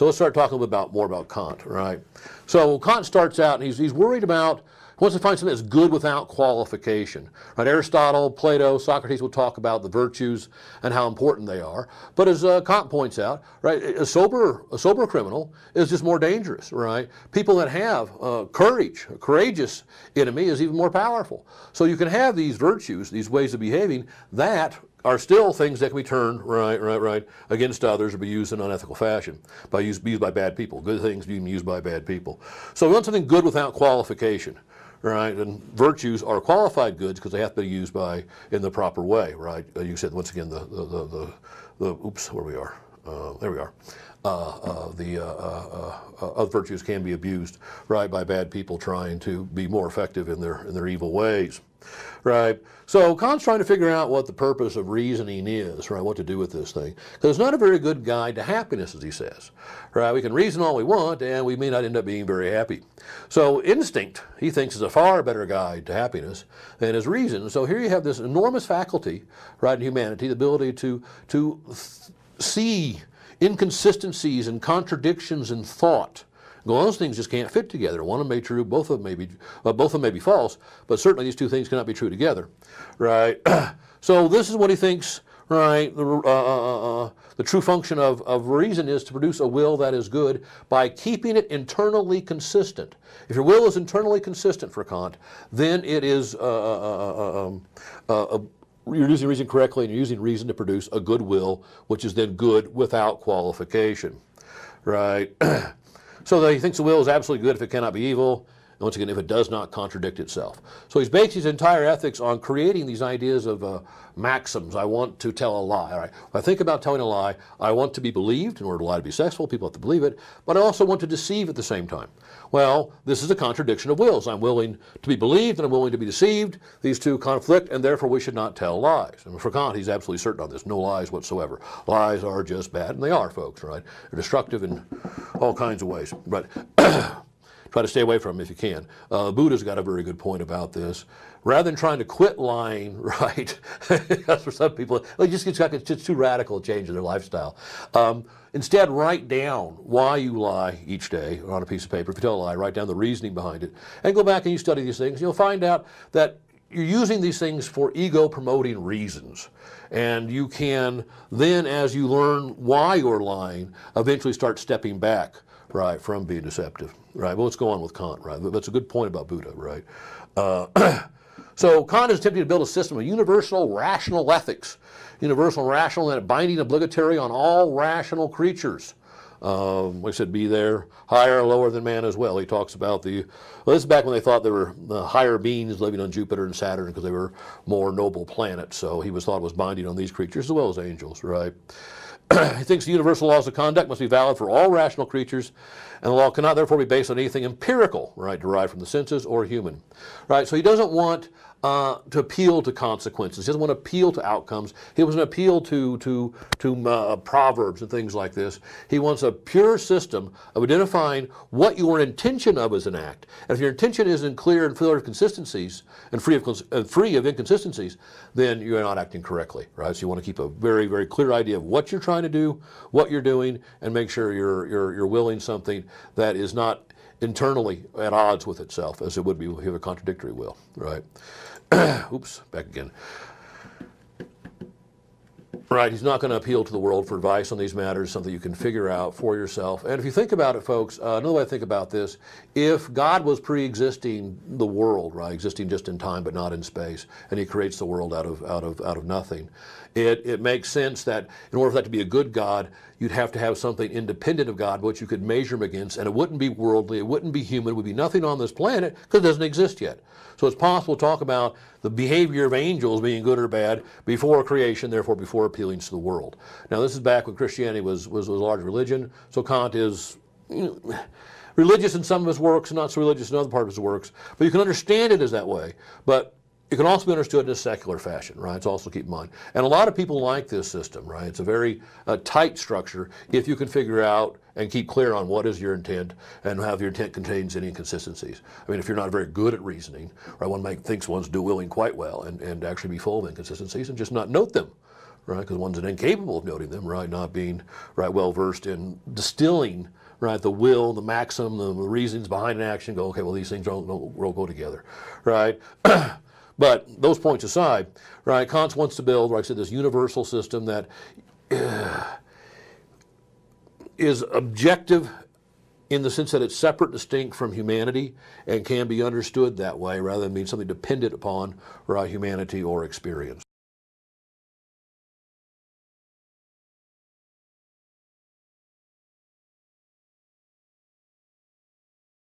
So let's start talking more about Kant, right? So Kant starts out and he's worried about, he wants to find something that's good without qualification. Right? Aristotle, Plato, Socrates will talk about the virtues and how important they are. But as Kant points out, right, a sober criminal is just more dangerous, right? People that have courage, a courageous enemy is even more powerful. So you can have these virtues, these ways of behaving that are still things that can be turned right against others or be used in an unethical fashion, used by bad people. Good things being used by bad people. So we want something good without qualification, right? And virtues are qualified goods because they have to be used in the proper way, right? You said once again oops, where we are. There we are. Other virtues can be abused, right, by bad people trying to be more effective in their evil ways, right? So Kant's trying to figure out what the purpose of reasoning is, right? What to do with this thing, because it's not a very good guide to happiness, as he says, right? We can reason all we want, and we may not end up being very happy. So instinct, he thinks, is a far better guide to happiness than his reason. So here you have this enormous faculty, right, in humanity, the ability to see inconsistencies and contradictions in thought. Well, those things just can't fit together. One of them may be true, both of them may be false, but certainly these two things cannot be true together, right? So this is what he thinks, right? The true function of reason is to produce a will that is good by keeping it internally consistent. If your will is internally consistent for Kant, then it is you're using reason correctly, and you're using reason to produce a good will, which is then good without qualification, right? So he thinks the will is absolutely good if it cannot be evil, and once again, if it does not contradict itself. So he's based his entire ethics on creating these ideas of maxims. I want to tell a lie. All right. If I think about telling a lie, I want to be believed. In order to lie to be successful, people have to believe it, but I also want to deceive at the same time. Well, this is a contradiction of wills. I'm willing to be believed and I'm willing to be deceived. These two conflict, and therefore we should not tell lies. And for Kant, he's absolutely certain on this. No lies whatsoever. Lies are just bad, and they are, folks, right? They're destructive in all kinds of ways. But try to stay away from them if you can. Buddha's got a very good point about this. Rather than trying to quit lying, right? That's for some people, it's just too radical a change in their lifestyle. Instead, write down why you lie each day on a piece of paper. If you tell a lie, write down the reasoning behind it, and go back and you study these things. You'll find out that you're using these things for ego-promoting reasons. And you can then, as you learn why you're lying, eventually start stepping back, right, from being deceptive, right? Well, let's go on with Kant, right? That's a good point about Buddha, right? So Kant is attempting to build a system of universal rational ethics, universal rational and binding obligatory on all rational creatures. Like I said, be there higher or lower than man as well. He talks about well, this is back when they thought there were higher beings living on Jupiter and Saturn because they were more noble planets. So he thought it was binding on these creatures as well as angels, right? He thinks the universal laws of conduct must be valid for all rational creatures, and the law cannot therefore be based on anything empirical, right, derived from the senses or human, right? So he doesn't want to appeal to consequences. He doesn't want to appeal to outcomes. He doesn't appeal to proverbs and things like this. He wants a pure system of identifying what your intention of is an act. And if your intention isn't clear and full of consistencies and free of inconsistencies, then you're not acting correctly, right? So you want to keep a very, very clear idea of what you're trying to do, what you're doing, and make sure you're willing something that is not internally at odds with itself, as it would be if you have a contradictory will, right? Oops, back again. Right, he's not going to appeal to the world for advice on these matters, something you can figure out for yourself. And if you think about it, folks, another way to think about this, if God was pre-existing the world, right, existing just in time but not in space, and he creates the world out of nothing, it makes sense that in order for that to be a good God, you'd have to have something independent of God which you could measure him against, and it wouldn't be worldly, it wouldn't be human, it would be nothing on this planet because it doesn't exist yet. So it's possible to talk about the behavior of angels being good or bad before creation, therefore before appealing to the world. Now this is back when Christianity was a large religion, so Kant is religious in some of his works and not so religious in other parts of his works, but you can understand it as that way. But it can also be understood in a secular fashion, right? So also keep in mind. And a lot of people like this system, right? It's a very tight structure if you can figure out and keep clear on what is your intent and how your intent contains any inconsistencies. I mean, if you're not very good at reasoning, right, one thinks one's willing quite well and actually be full of inconsistencies and just not note them, right? Because one's incapable of noting them, right? Not being, right, well versed in distilling, right, the will, the maxim, the reasons behind an action. Go, okay, well, these things don't go together, right? But those points aside, right, Kant wants to build, like I said, this universal system that is objective in the sense that it's separate, distinct from humanity, and can be understood that way rather than being something dependent upon, right, humanity or experience.